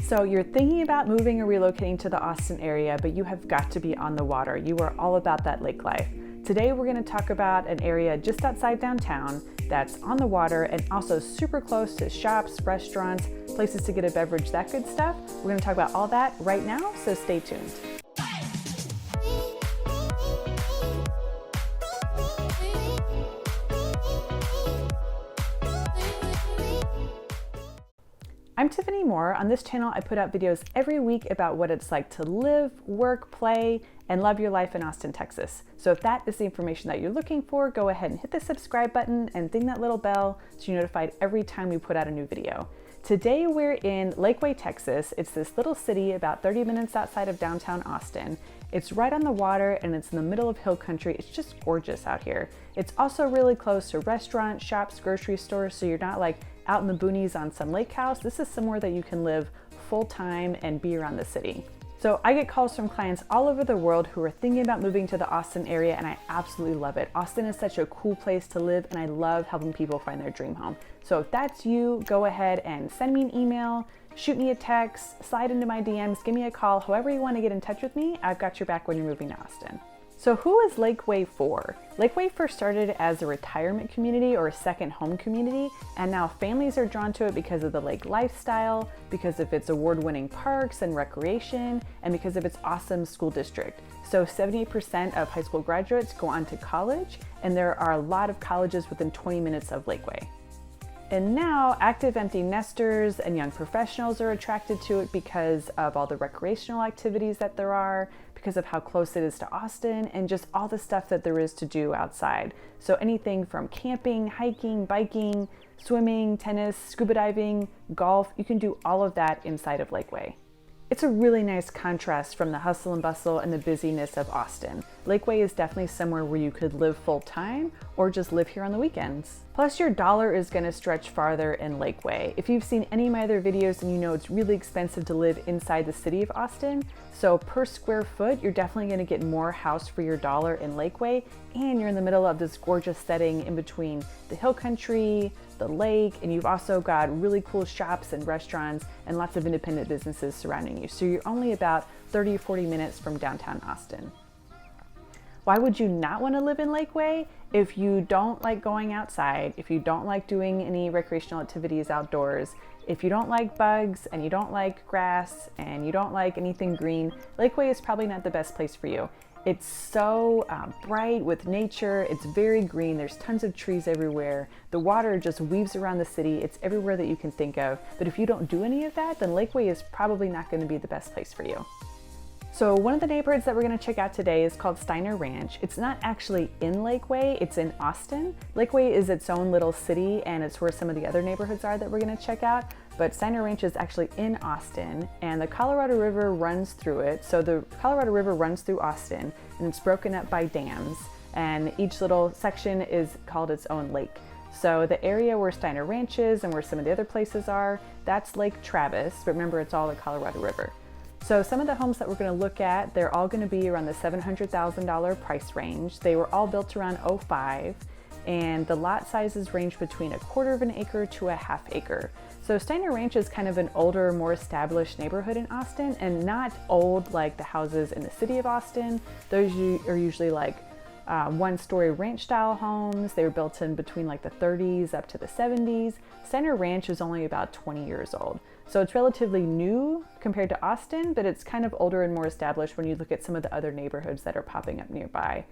So you're thinking about moving or relocating to the Austin area, but you have got to be on the water. You are all about that lake life. Today we're going to talk about an area just outside downtown that's on the water and also super close to shops, restaurants, places to get a beverage, that good stuff. We're going to talk about all that right now, so stay tuned. I'm Tiffany Moore. On this channel, I put out videos every week about what it's like to live, work, play, and love your life in Austin, Texas. So if that is the information that you're looking for, go ahead and hit the subscribe button and ding that little bell so you're notified every time we put out a new video. Today we're in Lakeway, Texas. It's this little city about 30 minutes outside of downtown Austin. It's right on the water and it's in the middle of hill country. It's just gorgeous out here. It's also really close to restaurants, shops, grocery stores, so you're not like out in the boonies on some lake house. This is somewhere that you can live full time and be around the city. So I get calls from clients all over the world who are thinking about moving to the Austin area, and I absolutely love it. Austin is such a cool place to live, and I love helping people find their dream home. So if that's you, go ahead and send me an email, shoot me a text, slide into my DMs, give me a call, however you want to get in touch with me. I've got your back when you're moving to Austin. So who is Lakeway for? Lakeway first started as a retirement community or a second home community, and now families are drawn to it because of the lake lifestyle, because of its award-winning parks and recreation, and because of its awesome school district. So 78% of high school graduates go on to college, and there are a lot of colleges within 20 minutes of Lakeway. And now active empty nesters and young professionals are attracted to it because of all the recreational activities that there are, because of how close it is to Austin, and just all the stuff that there is to do outside. So anything from camping, hiking, biking, swimming, tennis, scuba diving, golf, you can do all of that inside of Lakeway. It's a really nice contrast from the hustle and bustle and the busyness of Austin. Lakeway is definitely somewhere where you could live full time or just live here on the weekends. Plus your dollar is going to stretch farther in Lakeway. If you've seen any of my other videos, then you know it's really expensive to live inside the city of Austin. So per square foot, you're definitely going to get more house for your dollar in Lakeway, and you're in the middle of this gorgeous setting in between the hill country, the lake, and you've also got really cool shops and restaurants and lots of independent businesses surrounding you. So you're only about 30 or 40 minutes from downtown Austin. Why would you not want to live in Lakeway? If you don't like going outside, if you don't like doing any recreational activities outdoors, if you don't like bugs and you don't like grass and you don't like anything green, Lakeway is probably not the best place for you. It's so bright with nature. It's very green. There's tons of trees everywhere. The water just weaves around the city. It's everywhere that you can think of. But if you don't do any of that, then Lakeway is probably not going to be the best place for you. So one of the neighborhoods that we're going to check out today is called Steiner Ranch. It's not actually in Lakeway, it's in Austin. Lakeway is its own little city, and it's where some of the other neighborhoods are that we're going to check out. But Steiner Ranch is actually in Austin, and the Colorado River runs through it. So the Colorado River runs through Austin, and it's broken up by dams, and each little section is called its own lake. So the area where Steiner Ranch is and where some of the other places are, that's Lake Travis. But remember, it's all the Colorado River. So some of the homes that we're going to look at, they're all going to be around the $700,000 price range. They were all built around '05, and the lot sizes range between 1/4 of an acre to 1/2 acre. So Steiner Ranch is kind of an older, more established neighborhood in Austin, and not old like the houses in the city of Austin. Those are usually like one-story ranch-style homes. They were built in between like the 30s up to the 70s. Steiner Ranch is only about 20 years old. So it's relatively new compared to Austin, but it's kind of older and more established when you look at some of the other neighborhoods that are popping up nearby.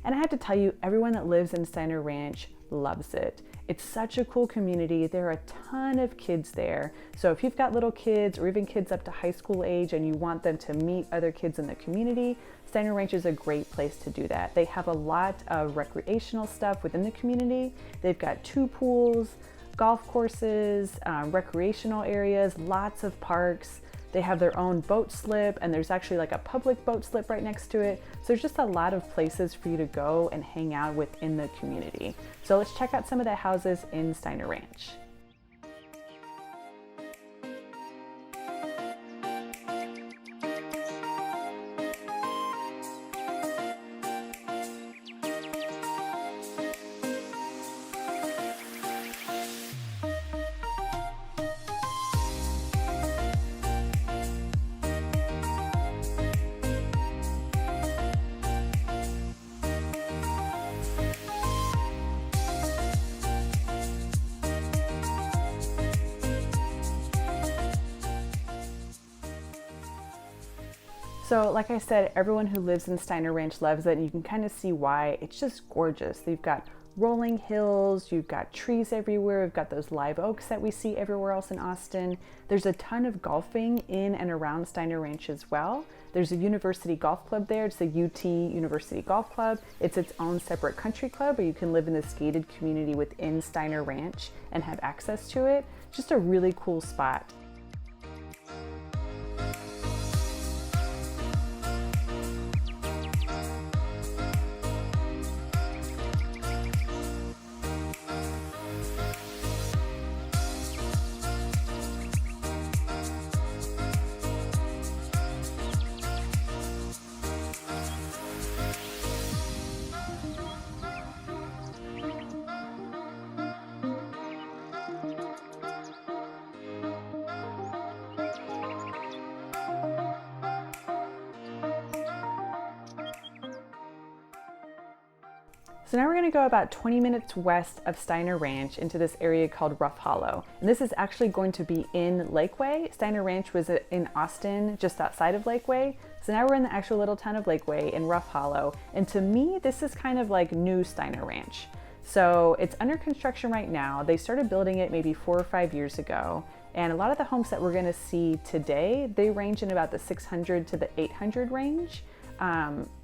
And I have to tell you, everyone that lives in Steiner Ranch loves it. It's such a cool community. There are a ton of kids there. So if you've got little kids or even kids up to high school age and you want them to meet other kids in the community, Steiner Ranch is a great place to do that. They have a lot of recreational stuff within the community. They've got 2 pools, golf courses, recreational areas, lots of parks. They have their own boat slip, and there's actually like a public boat slip right next to it. So there's just a lot of places for you to go and hang out within the community. So let's check out some of the houses in Steiner Ranch. So like I said, everyone who lives in Steiner Ranch loves it, and you can kind of see why. It's just gorgeous. They've got rolling hills, you've got trees everywhere, we've got those live oaks that we see everywhere else in Austin. There's a ton of golfing in and around Steiner Ranch as well. There's a university golf club there. It's the UT University Golf Club. It's its own separate country club where you can live in this gated community within Steiner Ranch and have access to it. Just a really cool spot. So now we're going to go about 20 minutes west of Steiner Ranch into this area called Rough Hollow. And this is actually going to be in Lakeway. Steiner Ranch was in Austin, just outside of Lakeway. So now we're in the actual little town of Lakeway in Rough Hollow. And to me, this is kind of like new Steiner Ranch. So it's under construction right now. They started building it maybe 4 or 5 years ago. And a lot of the homes that we're going to see today, they range in about the 600 to the 800 range.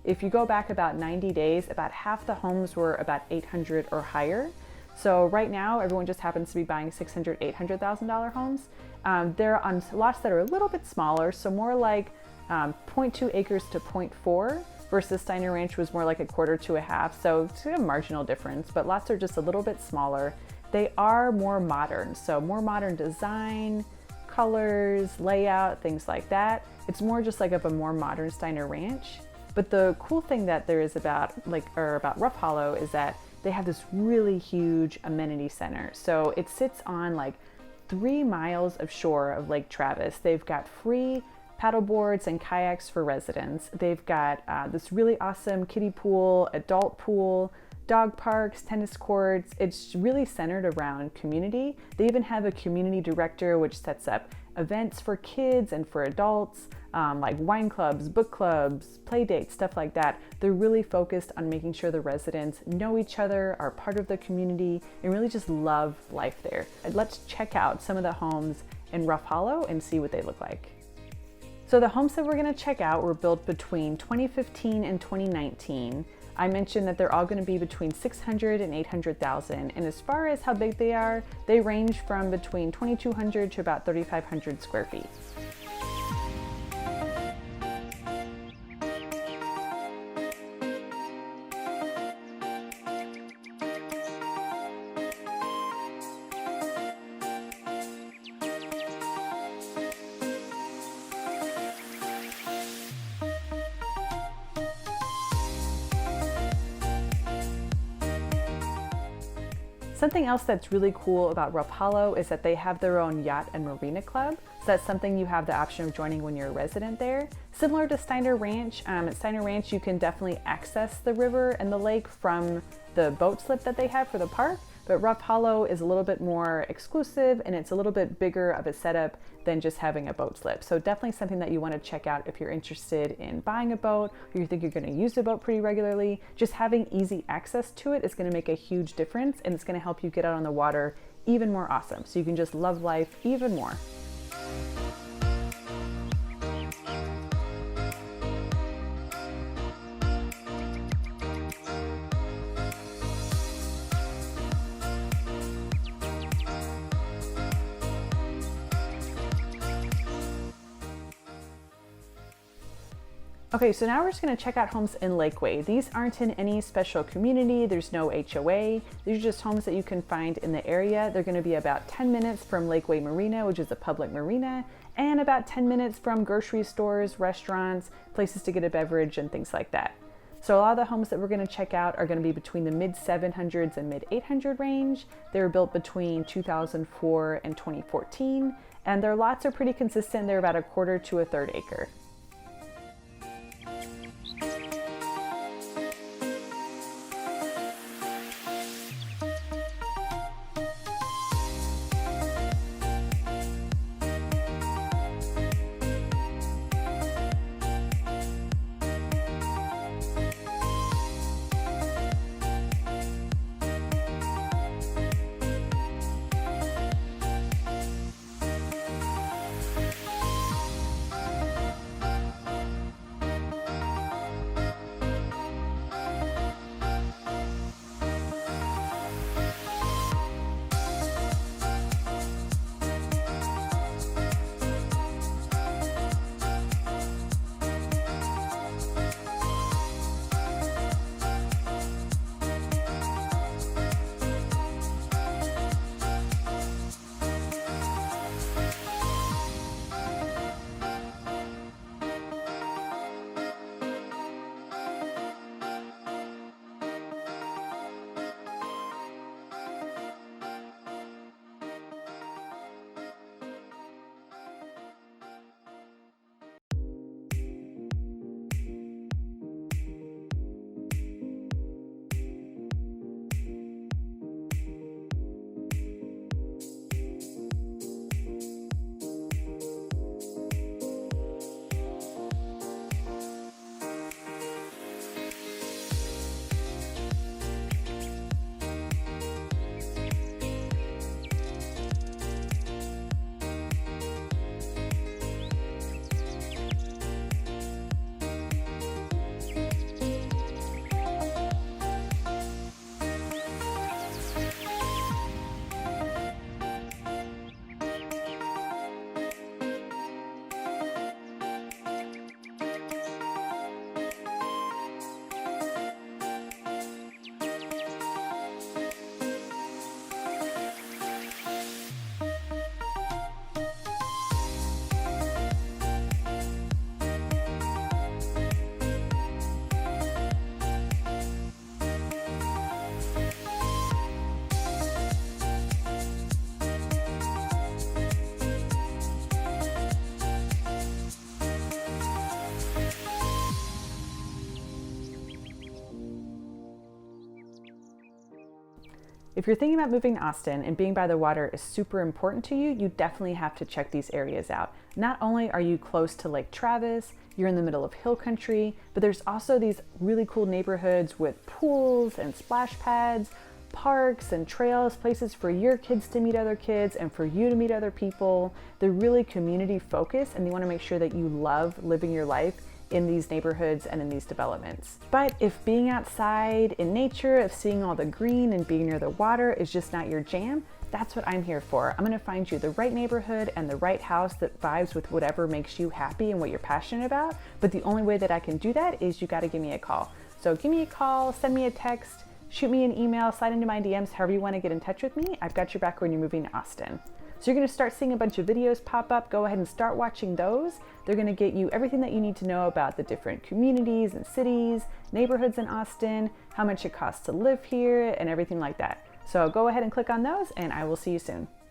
If you go back about 90 days, about half the homes were about 800 or higher. So right now, everyone just happens to be buying $600,000, $800,000 homes. They're on lots that are a little bit smaller, so more like 0.2 acres to 0.4 versus Steiner Ranch was more like a quarter to a half. So it's a marginal difference, but lots are just a little bit smaller. They are more modern, so more modern design, colors, layout, things like that. It's more just like of a more modern Steiner Ranch. But the cool thing that there is about Rough Hollow is that they have this really huge amenity center. So it sits on like 3 miles of shore of Lake Travis. They've got free paddle boards and kayaks for residents. They've got this really awesome kiddie pool, adult pool, dog parks, tennis courts. It's really centered around community. They even have a community director which sets up events for kids and for adults, like wine clubs, book clubs, play dates, stuff like that. They're really focused on making sure the residents know each other, are part of the community, and really just love life there. Let's check out some of the homes in Rough Hollow and see what they look like. So the homes that we're going to check out were built between 2015 and 2019. I mentioned that they're all going to be between 600 and 800,000, and as far as how big they are, they range from between 2,200 to about 3,500 square feet. Something else that's really cool about Rough Hollow is that they have their own yacht and marina club. So that's something you have the option of joining when you're a resident there. Similar to Steiner Ranch, at Steiner Ranch you can definitely access the river and the lake from the boat slip that they have for the park, but Rough Hollow is a little bit more exclusive and it's a little bit bigger of a setup than just having a boat slip. So definitely something that you want to check out if you're interested in buying a boat or you think you're going to use a boat pretty regularly. Just having easy access to it is going to make a huge difference, and it's going to help you get out on the water even more awesome. So you can just love life even more. Okay, so now we're just going to check out homes in Lakeway. These aren't in any special community. There's no HOA. These are just homes that you can find in the area. They're going to be about 10 minutes from Lakeway Marina, which is a public marina, and about 10 minutes from grocery stores, restaurants, places to get a beverage, and things like that. So a lot of the homes that we're going to check out are going to be between the mid 700s and mid 800 range. They were built between 2004 and 2014, and their lots are pretty consistent. They're about a quarter to a third acre. If you're thinking about moving to Austin and being by the water is super important to you, you definitely have to check these areas out. Not only are you close to Lake Travis, you're in the middle of hill country, but there's also these really cool neighborhoods with pools and splash pads, parks and trails, places for your kids to meet other kids and for you to meet other people. They're really community focused, and you want to make sure that you love living your life in these neighborhoods and in these developments. But if being outside in nature, if seeing all the green and being near the water is just not your jam, that's what I'm here for. I'm gonna find you the right neighborhood and the right house that vibes with whatever makes you happy and what you're passionate about. But the only way that I can do that is you gotta give me a call. So give me a call, send me a text, shoot me an email, slide into my DMs, however you wanna get in touch with me. I've got your back when you're moving to Austin. So you're gonna start seeing a bunch of videos pop up. Go ahead and start watching those. They're gonna get you everything that you need to know about the different communities and cities, neighborhoods in Austin, how much it costs to live here, and everything like that. So go ahead and click on those, and I will see you soon.